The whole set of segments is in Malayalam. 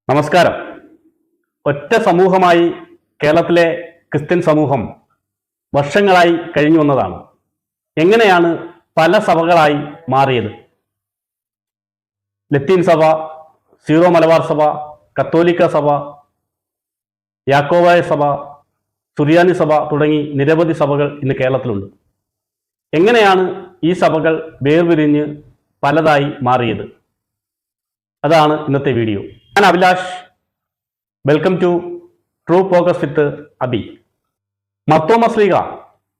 നമസ്കാരം. ഒറ്റ സമൂഹമായി കേരളത്തിലെ ക്രിസ്ത്യൻ സമൂഹം വർഷങ്ങളായി കഴിഞ്ഞു വന്നതാണ്. എങ്ങനെയാണ് പല സഭകളായി മാറിയത്? ലത്തീൻ സഭ, സീറോ മലബാർ സഭ, കത്തോലിക്ക സഭ, യാക്കോബായ സഭ, സുറിയാനി സഭ തുടങ്ങി നിരവധി സഭകൾ ഇന്ന് കേരളത്തിലുണ്ട്. എങ്ങനെയാണ് ഈ സഭകൾ വേർപിരിഞ്ഞ് പലതായി മാറിയത്? അതാണ് ഇന്നത്തെ വീഡിയോ. ഞാൻ Abhilash. Welcome to true focus with Abhi. Marthoma ശ്ലീഹ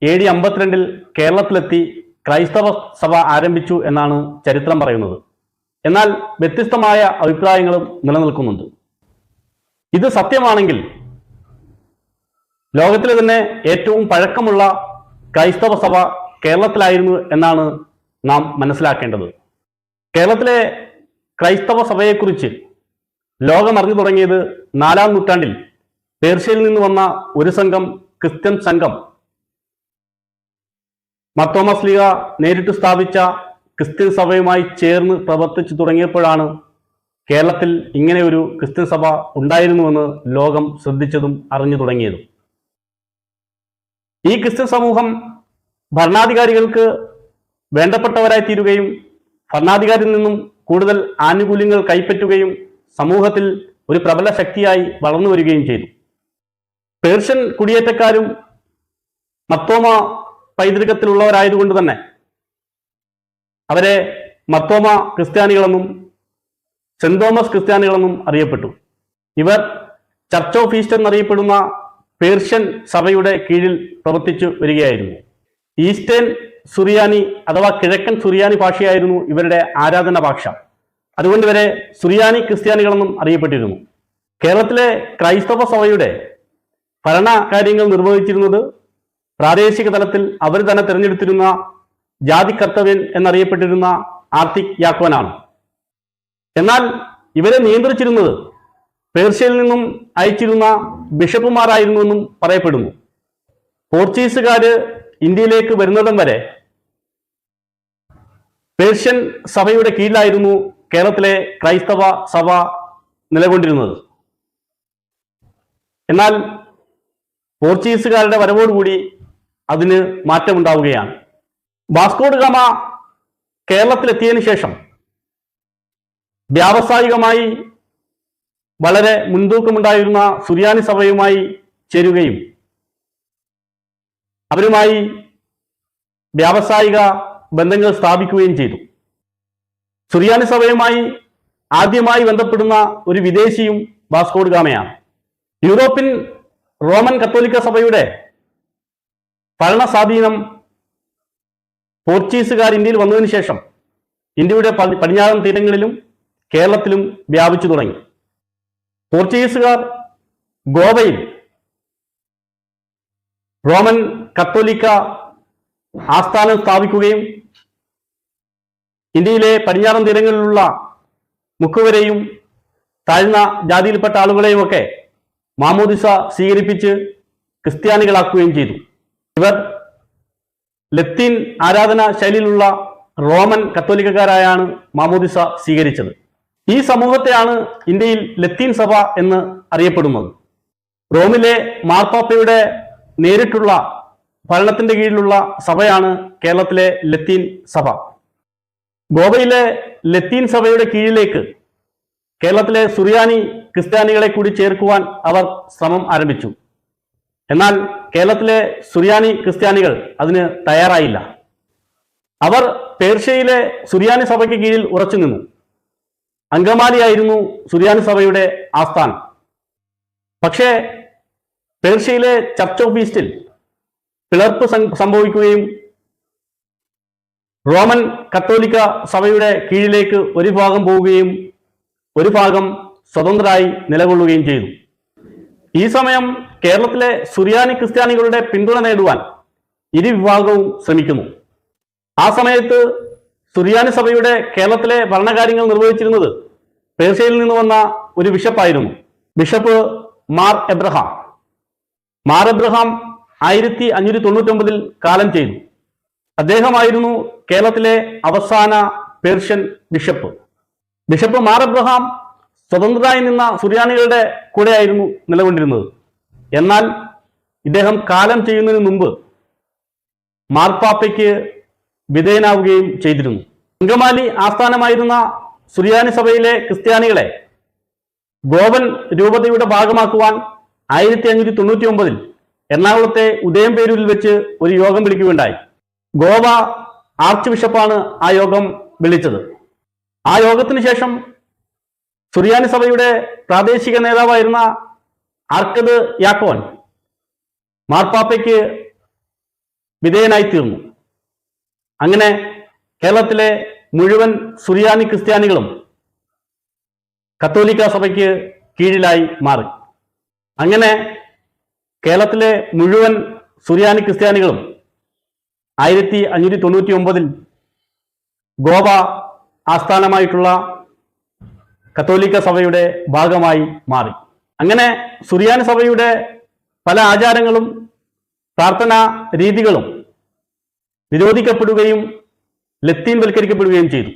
AD 52 കേരളത്തിലെത്തി ക്രൈസ്തവ സഭ ആരംഭിച്ചു എന്നാണ് ചരിത്രം പറയുന്നത്. എന്നാൽ വ്യത്യസ്തമായ അഭിപ്രായങ്ങളും നിലനിൽക്കുന്നുണ്ട്. ഇത് സത്യമാണെങ്കിൽ ലോകത്തിലെ തന്നെ ഏറ്റവും പഴക്കമുള്ള ക്രൈസ്തവ സഭ കേരളത്തിലായിരുന്നു എന്നാണ് നാം മനസ്സിലാക്കേണ്ടത്. കേരളത്തിലെ ക്രൈസ്തവ സഭയെക്കുറിച്ച് ലോകം അറിഞ്ഞു തുടങ്ങിയത് 4-ാം നൂറ്റാണ്ടിൽ പേർഷ്യയിൽ നിന്ന് വന്ന ഒരു സംഘം ക്രിസ്ത്യൻ സംഘം മർത്തോമാ ശ്ലീഹ നേരിട്ട് സ്ഥാപിച്ച ക്രിസ്ത്യൻ സഭയുമായി ചേർന്ന് പ്രവർത്തിച്ചു തുടങ്ങിയപ്പോഴാണ് കേരളത്തിൽ ഇങ്ങനെ ഒരു ക്രിസ്ത്യൻ സഭ ഉണ്ടായിരുന്നുവെന്ന് ലോകം ശ്രദ്ധിച്ചതും അറിഞ്ഞു തുടങ്ങിയതും. ഈ ക്രിസ്ത്യൻ സമൂഹം ഭരണാധികാരികൾക്ക് വേണ്ടപ്പെട്ടവരായി തീരുകയും ഭരണാധികാരിയിൽ നിന്നും കൂടുതൽ ആനുകൂല്യങ്ങൾ കൈപ്പറ്റുകയും സമൂഹത്തിൽ ഒരു പ്രബല ശക്തിയായി വളർന്നു വരികയും ചെയ്തു. പേർഷ്യൻ കുടിയേറ്റക്കാരും മർത്തോമാ പൈതൃകത്തിലുള്ളവരായതുകൊണ്ട് തന്നെ അവരെ മർത്തോമാ ക്രിസ്ത്യാനികളെന്നും സെന്റ് തോമസ് ക്രിസ്ത്യാനികളെന്നും അറിയപ്പെട്ടു. ഇവർ ചർച്ച് ഓഫ് ഈസ്റ്റ് എന്നറിയപ്പെടുന്ന പേർഷ്യൻ സഭയുടെ കീഴിൽ പ്രവർത്തിച്ചു വരികയായിരുന്നു. ഈസ്റ്റേൺ സുറിയാനി അഥവാ കിഴക്കൻ സുറിയാനി ഭാഷയായിരുന്നു ഇവരുടെ ആരാധന ഭാഷ. അതുകൊണ്ട് വരെ സുറിയാനി ക്രിസ്ത്യാനികളെന്നും അറിയപ്പെട്ടിരുന്നു. കേരളത്തിലെ ക്രൈസ്തവ സഭയുടെ ഭരണകാര്യങ്ങൾ നിർവഹിച്ചിരുന്നത് പ്രാദേശിക തലത്തിൽ അവർ തന്നെ തിരഞ്ഞെടുത്തിരുന്ന ജാതി കർത്തവ്യൻ എന്നറിയപ്പെട്ടിരുന്ന ആർത്തിക് യാക്കോനാണ്. എന്നാൽ ഇവരെ നിയന്ത്രിച്ചിരുന്നത് പേർഷ്യയിൽ നിന്നും അയച്ചിരുന്ന ബിഷപ്പുമാരായിരുന്നുവെന്നും പറയപ്പെടുന്നു. പോർച്ചുഗീസുകാര് ഇന്ത്യയിലേക്ക് വരുന്നതും വരെ പേർഷ്യൻ സഭയുടെ കീഴിലായിരുന്നു കേരളത്തിലെ ക്രൈസ്തവ സഭ നിലകൊണ്ടിരുന്നത്. എന്നാൽ പോർച്ചുഗീസുകാരുടെ വരവോടുകൂടി അതിന് മാറ്റമുണ്ടാവുകയാണ്. വാസ്കോ ഡ ഗാമ കേരളത്തിലെത്തിയതിനു ശേഷം വ്യാവസായികമായി വളരെ മുൻതൂക്കമുണ്ടായിരുന്ന സുറിയാനി സഭയുമായി ചേരുകയും അവരുമായി വ്യാവസായിക ബന്ധങ്ങൾ സ്ഥാപിക്കുകയും ചെയ്തു. സുറിയാനി സഭയുമായി ആദ്യമായി ബന്ധപ്പെടുന്ന ഒരു വിദേശിയും വാസ്കോ ഡ ഗാമയാണ്. യൂറോപ്യൻ റോമൻ കത്തോലിക്ക സഭയുടെ ഭരണ സ്വാധീനം പോർച്ചുഗീസുകാർ ഇന്ത്യയിൽ വന്നതിന് ശേഷം ഇന്ത്യയുടെ പടിഞ്ഞാറൻ തീരങ്ങളിലും കേരളത്തിലും വ്യാപിച്ചു തുടങ്ങി. പോർച്ചുഗീസുകാർ ഗോവയിൽ റോമൻ കത്തോലിക്ക ആസ്ഥാനം സ്ഥാപിക്കുകയും ഇന്ത്യയിലെ പടിഞ്ഞാറൻ തീരങ്ങളിലുള്ള മുക്കുവരെയും താഴ്ന്ന ജാതിയിൽപ്പെട്ട ആളുകളെയും ഒക്കെ മാമോദിസ സ്വീകരിപ്പിച്ച് ക്രിസ്ത്യാനികളാക്കുകയും ചെയ്തു. ഇവർ ലത്തീൻ ആരാധനാ ശൈലിയിലുള്ള റോമൻ കത്തോലിക്കക്കാരായാണ് മാമോദിസ സ്വീകരിച്ചത്. ഈ സമൂഹത്തെയാണ് ഇന്ത്യയിൽ ലത്തീൻ സഭ എന്ന് അറിയപ്പെടുന്നത്. റോമിലെ മാർപ്പാപ്പയുടെ നേരിട്ടുള്ള ഭരണത്തിന്റെ കീഴിലുള്ള സഭയാണ് കേരളത്തിലെ ലത്തീൻ സഭ. ഗോവയിലെ ലത്തീൻ സഭയുടെ കീഴിലേക്ക് കേരളത്തിലെ സുറിയാനി ക്രിസ്ത്യാനികളെ കൂടി ചേർക്കുവാൻ അവർ ശ്രമം ആരംഭിച്ചു. എന്നാൽ കേരളത്തിലെ സുറിയാനി ക്രിസ്ത്യാനികൾ അതിന് തയ്യാറായില്ല. അവർ പേർഷ്യയിലെ സുറിയാനി സഭയ്ക്ക് കീഴിൽ ഉറച്ചു നിന്നു. അങ്കമാലിയായിരുന്നു സുറിയാനി സഭയുടെ ആസ്ഥാനം. പക്ഷേ പേർഷ്യയിലെ ചർച്ച് ഓഫ് ഈസ്റ്റിൽ പിളർപ്പ് സംഭവിക്കുകയും റോമൻ കത്തോലിക്ക സഭയുടെ കീഴിലേക്ക് ഒരു ഭാഗം പോവുകയും ഒരു ഭാഗം സ്വതന്ത്രരായി നിലകൊള്ളുകയും ചെയ്തു. ഈ സമയം കേരളത്തിലെ സുറിയാനി ക്രിസ്ത്യാനികളുടെ പിന്തുണ നേടുവാൻ ഇരു വിഭാഗവും ശ്രമിക്കുന്നു. ആ സമയത്ത് സുറിയാനി സഭയുടെ കേരളത്തിലെ ഭരണകാര്യങ്ങൾ നിർവഹിച്ചിരുന്നത് പേർഷ്യയിൽ നിന്ന് വന്ന ഒരു ബിഷപ്പായിരുന്നു. Bishop Mar Abraham. Mar Abraham 1599 കാലം ചെയ്തു. അദ്ദേഹമായിരുന്നു കേരളത്തിലെ അവസാന Persian bishop. Bishop Mar Abraham സ്വതന്ത്രരായി നിന്ന സുറിയാനികളുടെ കൂടെയായിരുന്നു നിലകൊണ്ടിരുന്നത്. എന്നാൽ ഇദ്ദേഹം കാലം ചെയ്യുന്നതിന് മുമ്പ് മാർപ്പാപ്പയ്ക്ക് വിധേയനാവുകയും ചെയ്തിരുന്നു. അങ്കമാലി ആസ്ഥാനമായിരുന്ന സുറിയാനി സഭയിലെ ക്രിസ്ത്യാനികളെ ഗോവൻ രൂപതയുടെ ഭാഗമാക്കുവാൻ 1599 എറണാകുളത്തെ ഉദയംപേരൂരിൽ വെച്ച് ഒരു യോഗം വിളിക്കുകയുണ്ടായി. ഗോവ ആർച്ച് ബിഷപ്പാണ് ആ യോഗം വിളിച്ചത്. ആ യോഗത്തിന് ശേഷം സുറിയാനി സഭയുടെ പ്രാദേശിക നേതാവായിരുന്ന ആർക്കത് യാക്കോൻ മാർപ്പാപ്പയ്ക്ക് വിധേയനായി തീർന്നു. അങ്ങനെ കേരളത്തിലെ മുഴുവൻ സുറിയാനി ക്രിസ്ത്യാനികളും കത്തോലിക്ക സഭയ്ക്ക് കീഴിലായി മാറി. അങ്ങനെ കേരളത്തിലെ മുഴുവൻ സുറിയാനി ക്രിസ്ത്യാനികളും 1599 ഗോവ ആസ്ഥാനമായിട്ടുള്ള കത്തോലിക്ക സഭയുടെ ഭാഗമായി മാറി. അങ്ങനെ സുറിയാനി സഭയുടെ പല ആചാരങ്ങളും പ്രാർത്ഥനാ രീതികളും നിരോധിക്കപ്പെടുകയും ലത്തീൻ വൽക്കരിക്കപ്പെടുകയും ചെയ്തു.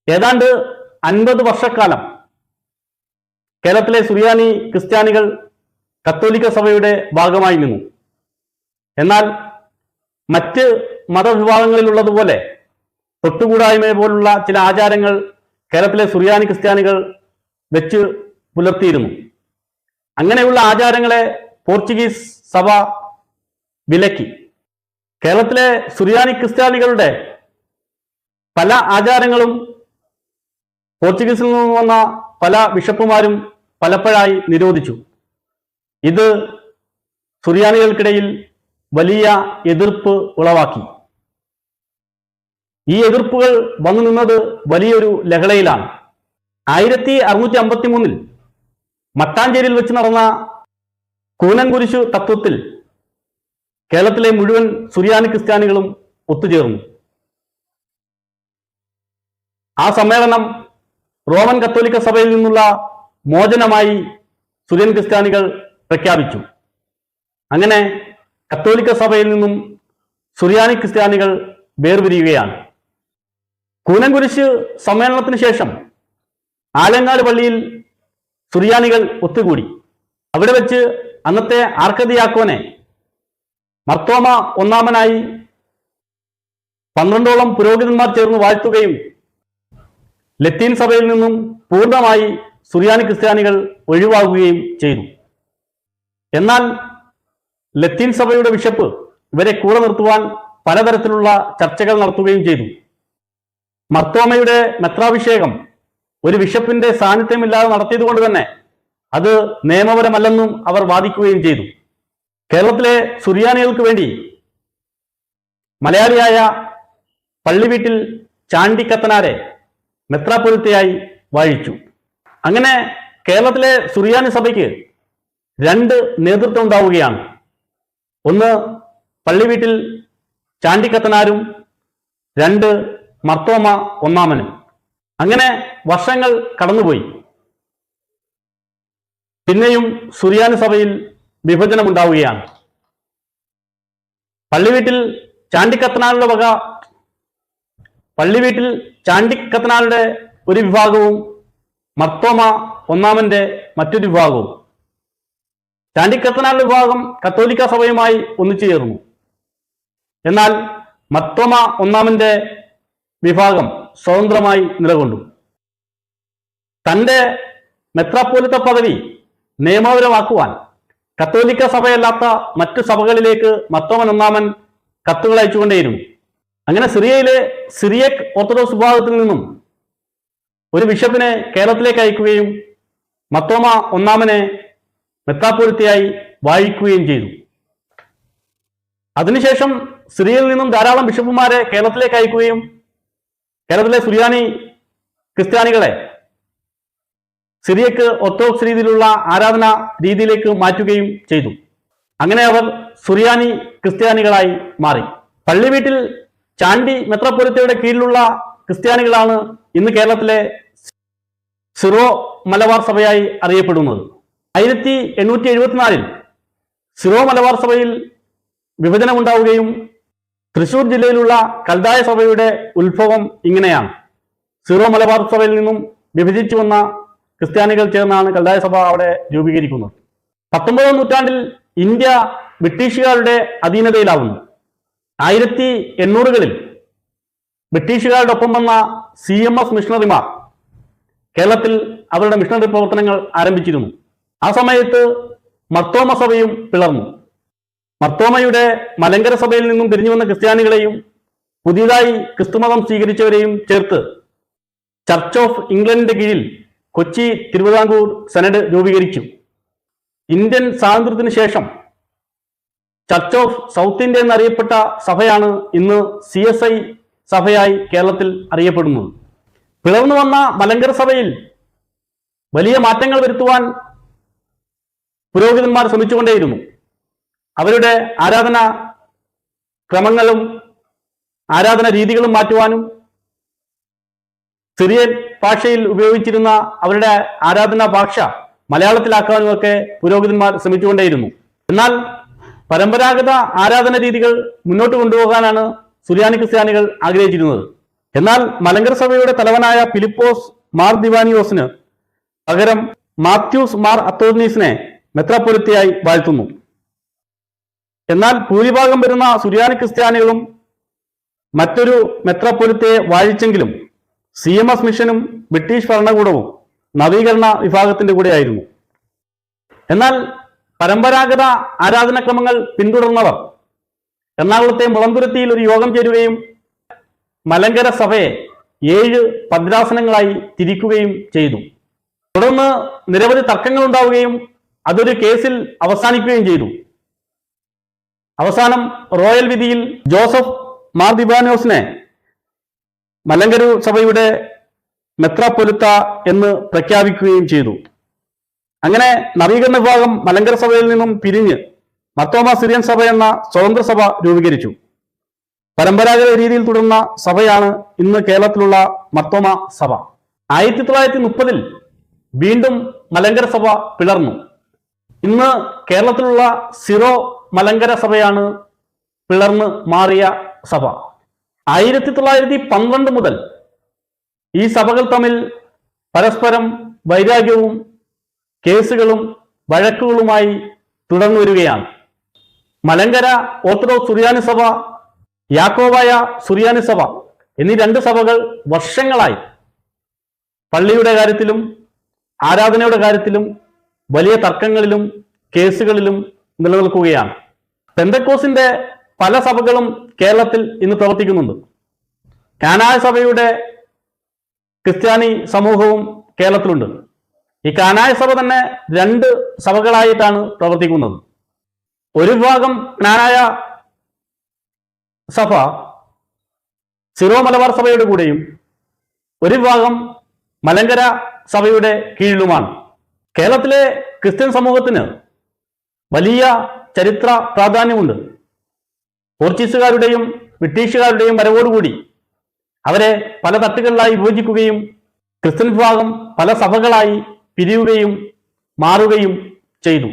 ഏതാണ്ട് 50 വർഷക്കാലം കേരളത്തിലെ സുറിയാനി ക്രിസ്ത്യാനികൾ കത്തോലിക്ക സഭയുടെ ഭാഗമായി നിന്നു. എന്നാൽ മറ്റ് മതവിഭാഗങ്ങളിലുള്ളതുപോലെ തൊട്ടുകൂടായ്മ പോലുള്ള ചില ആചാരങ്ങൾ കേരളത്തിലെ സുറിയാനി ക്രിസ്ത്യാനികൾ വെച്ച് പുലർത്തിയിരുന്നു. അങ്ങനെയുള്ള ആചാരങ്ങളെ പോർച്ചുഗീസ് സഭ വിലക്കി. കേരളത്തിലെ സുറിയാനി ക്രിസ്ത്യാനികളുടെ പല ആചാരങ്ങളും പോർച്ചുഗീസിൽ നിന്ന് വന്ന പല ബിഷപ്പുമാരും പലപ്പോഴായി നിരോധിച്ചു. ഇത് സുറിയാനികൾക്കിടയിൽ വലിയ എതിർപ്പ് ഉളവാക്കി. ഈ എതിർപ്പുകൾ വന്നു നിന്നത് വലിയൊരു ലഹളയിലാണ്. 1653 മട്ടാഞ്ചേരിയിൽ വെച്ച് നടന്ന കൂനൻകുരിശു തത്വത്തിൽ കേരളത്തിലെ മുഴുവൻ സുറിയാനി ക്രിസ്ത്യാനികളും ഒത്തുചേർന്നു. ആ സമ്മേളനം റോമൻ കത്തോലിക്ക സഭയിൽ നിന്നുള്ള മോചനമായി സുറിയൻ ക്രിസ്ത്യാനികൾ പ്രഖ്യാപിച്ചു. അങ്ങനെ കത്തോലിക്ക സഭയിൽ നിന്നും സുറിയാനി ക്രിസ്ത്യാനികൾ വേർപിരിയുകയാണ്. കൂനൻകുരിശ് സമ്മേളനത്തിന് ശേഷം ആലങ്ങാട് പള്ളിയിൽ സുറിയാനികൾ ഒത്തുകൂടി. അവിടെ വെച്ച് അന്നത്തെ ആർക്കതി യാക്കോനെ മർത്തോമ ഒന്നാമനായി 12ഓളം പുരോഹിതന്മാർ ചേർന്ന് വാഴ്ത്തുകയും ലത്തീൻ സഭയിൽ നിന്നും പൂർണ്ണമായി സുറിയാനി ക്രിസ്ത്യാനികൾ ഒഴിവാകുകയും ചെയ്തു. എന്നാൽ ലത്തീൻ സഭയുടെ ബിഷപ്പ് ഇവരെ കൂടെ നിർത്തുവാൻ പലതരത്തിലുള്ള ചർച്ചകൾ നടത്തുകയും ചെയ്തു. മർത്തോമയുടെ മെത്രാഭിഷേകം ഒരു ബിഷപ്പിന്റെ സാന്നിധ്യമില്ലാതെ നടത്തിയതുകൊണ്ട് തന്നെ അത് നിയമപരമല്ലെന്നും അവർ വാദിക്കുകയും ചെയ്തു. കേരളത്തിലെ സുറിയാനികൾക്ക് വേണ്ടി മലയാളിയായ പള്ളിവീട്ടിൽ ചാണ്ടിക്കത്തനാരെ മെത്രാപ്പൊലിത്തയായി വാഴിച്ചു. അങ്ങനെ കേരളത്തിലെ സുറിയാനി സഭയ്ക്ക് 2 നേതൃത്വം ഉണ്ടാവുകയാണ്. ഒന്ന് പള്ളിവീട്ടിൽ ചാണ്ടിക്കത്തനാരും 2 മർത്തോമ ഒന്നാമനും. അങ്ങനെ വർഷങ്ങൾ കടന്നുപോയി. പിന്നെയും സുറിയാനി സഭയിൽ വിഭജനമുണ്ടാവുകയാണ്. പള്ളിവീട്ടിൽ ചാണ്ടിക്കത്തനാളുടെ ഒരു വിഭാഗവും മർത്തോമ ഒന്നാമന്റെ മറ്റൊരു വിഭാഗവും. ചാണ്ടിക്കത്തനാളുടെ വിഭാഗം കത്തോലിക്ക സഭയുമായി ഒന്നിച്ചു ചേർന്നു. എന്നാൽ മർത്തോമ ഒന്നാമന്റെ വിഭാഗം സ്വതന്ത്രമായി നിലകൊണ്ടു. തന്റെ മെത്രാപ്പോലിത്ത പദവി നിയമപരമാക്കുവാൻ കത്തോലിക്ക സഭയല്ലാത്ത മറ്റു സഭകളിലേക്ക് മർത്തോമൻ ഒന്നാമൻ കത്തുകൾ അയച്ചുകൊണ്ടേയിരുന്നു. അങ്ങനെ സിറിയയിലെ സിറിയക് ഓർത്തഡോക്സ് വിഭാഗത്തിൽ നിന്നും ഒരു ബിഷപ്പിനെ കേരളത്തിലേക്ക് അയക്കുകയും മർത്തോമ ഒന്നാമനെ മെത്രാപ്പൊലിത്തയായി വാഴിക്കുകയും ചെയ്തു. അതിനുശേഷം സിറിയയിൽ നിന്നും ധാരാളം ബിഷപ്പുമാരെ കേരളത്തിലേക്ക് അയക്കുകയും കേരളത്തിലെ സുറിയാനി ക്രിസ്ത്യാനികളെ സിറിയക്ക് ഓർത്തഡോക്സ് രീതിയിലുള്ള ആരാധന രീതിയിലേക്ക് മാറ്റുകയും ചെയ്തു. അങ്ങനെ അവർ സുറിയാനി ക്രിസ്ത്യാനികളായി മാറി. പള്ളിവീട്ടിൽ ചാണ്ടി മെത്രാപ്പൊലിത്തയുടെ കീഴിലുള്ള ക്രിസ്ത്യാനികളാണ് ഇന്ന് കേരളത്തിലെ സിറോ മലബാർ സഭയായി അറിയപ്പെടുന്നത്. 1874 സിറോ മലബാർ സഭയിൽ വിഭജനമുണ്ടാവുകയും തൃശൂർ ജില്ലയിലുള്ള കൽദായ സഭയുടെ ഉത്ഭവം ഇങ്ങനെയാണ്. സിറോ മലബാർ സഭയിൽ നിന്നും വിഭജിച്ചു വന്ന ക്രിസ്ത്യാനികൾ ചേർന്നാണ് കൽദായ സഭ അവിടെ രൂപീകരിക്കുന്നത്. 19ാം നൂറ്റാണ്ടിൽ ഇന്ത്യ ബ്രിട്ടീഷുകാരുടെ അധീനതയിലാവുന്നു. 1800കളിൽ ബ്രിട്ടീഷുകാരുടെ ഒപ്പം വന്ന CMS മിഷണറിമാർ കേരളത്തിൽ അവരുടെ മിഷണറി പ്രവർത്തനങ്ങൾ ആരംഭിച്ചിരുന്നു. ആ സമയത്ത് മർത്തോമ സഭയും പിളർന്നു. മർത്തോമയുടെ മലങ്കര സഭയിൽ നിന്നും പിരിഞ്ഞു വന്ന ക്രിസ്ത്യാനികളെയും പുതിയതായി ക്രിസ്തുമതം സ്വീകരിച്ചവരെയും ചേർത്ത് ചർച്ച് ഓഫ് ഇംഗ്ലണ്ടിന്റെ കീഴിൽ കൊച്ചി തിരുവിതാംകൂർ സെനഡ് രൂപീകരിച്ചു. ഇന്ത്യൻ സ്വാതന്ത്ര്യത്തിന് ശേഷം ചർച്ച് ഓഫ് സൗത്ത് ഇന്ത്യ എന്നറിയപ്പെട്ട സഭയാണ് ഇന്ന് CSI സഭയായി കേരളത്തിൽ അറിയപ്പെടുന്നത്. പിളർന്നു വന്ന മലങ്കര സഭയിൽ വലിയ മാറ്റങ്ങൾ വരുത്തുവാൻ പുരോഹിതന്മാർ ശ്രമിച്ചുകൊണ്ടേയിരുന്നു. അവരുടെ ആരാധന ക്രമങ്ങളും ആരാധന രീതികളും മാറ്റുവാനും സിറിയൻ ഭാഷയിൽ ഉപയോഗിച്ചിരുന്ന അവരുടെ ആരാധനാ ഭാഷ മലയാളത്തിലാക്കാനും ഒക്കെ പുരോഹിതന്മാർ ശ്രമിച്ചുകൊണ്ടേയിരുന്നു. എന്നാൽ പരമ്പരാഗത ആരാധന രീതികൾ മുന്നോട്ട് കൊണ്ടുപോകാനാണ് സുറിയാനി ക്രിസ്ത്യാനികൾ ആഗ്രഹിച്ചിരുന്നത്. എന്നാൽ മലങ്കര സഭയുടെ തലവനായ ഫിലിപ്പോസ് മാർ ദിവാനിയോസിന് പകരം മാത്യൂസ് മാർ അത്തോർണീസിനെ മെത്രാപ്പൊലിത്തയായി വാഴ്ത്തുന്നു. എന്നാൽ ഭൂരിഭാഗം വരുന്ന സുറിയാനി ക്രിസ്ത്യാനികളും മറ്റൊരു മെത്രാപ്പൊലിത്തയെ വാഴിച്ചെങ്കിലും CMS മിഷനും ബ്രിട്ടീഷ് ഭരണകൂടവും നവീകരണ വിഭാഗത്തിന്റെ കൂടെയായിരുന്നു. എന്നാൽ പരമ്പരാഗത ആരാധനാക്രമങ്ങൾ പിന്തുടർന്നവർ എറണാകുളത്തെ മുളന്തുരുത്തിയിൽ ഒരു യോഗം ചേരുകയും മലങ്കര സഭയെ 7 ഭദ്രാസനങ്ങളായി തിരിക്കുകയും ചെയ്തു. തുടർന്ന് നിരവധി തർക്കങ്ങൾ ഉണ്ടാവുകയും അതൊരു കേസിൽ അവസാനിക്കുകയും ചെയ്തു. അവസാനം റോയൽ വിധിയിൽ ജോസഫ് മാർ ദിവാനിയോസിനെ മലങ്കര സഭയുടെ മെത്രാപ്പൊലിത്ത എന്ന് പ്രഖ്യാപിക്കുകയും ചെയ്തു. അങ്ങനെ നവീകരണ വിഭാഗം മലങ്കര സഭയിൽ നിന്നും പിരിഞ്ഞ് മർത്തോമ സിറിയൻ സഭ എന്ന സ്വതന്ത്ര സഭ രൂപീകരിച്ചു. പരമ്പരാഗത രീതിയിൽ തുടർന്ന സഭയാണ് ഇന്ന് കേരളത്തിലുള്ള മർത്തോമ സഭ. 1930-ൽ വീണ്ടും മലങ്കര സഭ പിളർന്നു. ഇന്ന് കേരളത്തിലുള്ള സിറോ മലങ്കര സഭയാണ് പിളർന്ന് മാറിയ സഭ. 1912 മുതൽ ഈ സഭകൾ തമ്മിൽ പരസ്പരം വൈരാഗ്യവും കേസുകളും വഴക്കുകളുമായി തുടർന്നു വരികയാണ്. മലങ്കര ഓർത്തഡോക്സ് സുറിയാനി സഭ, യാക്കോബായ സുറിയാനി സഭ എന്നീ 2 സഭകൾ വർഷങ്ങളായി പള്ളിയുടെ കാര്യത്തിലും ആരാധനയുടെ കാര്യത്തിലും വലിയ തർക്കങ്ങളിലും കേസുകളിലും നിലനിൽക്കുകയാണ്. പെന്തക്കോസിന്റെ പല സഭകളും കേരളത്തിൽ ഇന്ന് പ്രവർത്തിക്കുന്നുണ്ട്. കാനായ സഭയുടെ ക്രിസ്ത്യാനി സമൂഹവും കേരളത്തിലുണ്ട്. ഈ കാനായ സഭ തന്നെ 2 സഭകളായിട്ടാണ് പ്രവർത്തിക്കുന്നത്. ഒരു വിഭാഗം കാനായ സഭ സിറോ മലബാർ സഭയുടെ കൂടെയും ഒരു വിഭാഗം മലങ്കര സഭയുടെ കീഴിലുമാണ്. കേരളത്തിലെ ക്രിസ്ത്യൻ സമൂഹത്തിന് വലിയ ചരിത്ര പ്രാധാന്യമുണ്ട്. പോർച്ചുഗീസുകാരുടെയും ബ്രിട്ടീഷുകാരുടെയും വരവോടുകൂടി അവരെ പല തട്ടുകളിലായി വിഭജിക്കുകയും ക്രിസ്ത്യൻ വിഭാഗം പല സഭകളായി പിരിയുകയും മാറുകയും ചെയ്തു.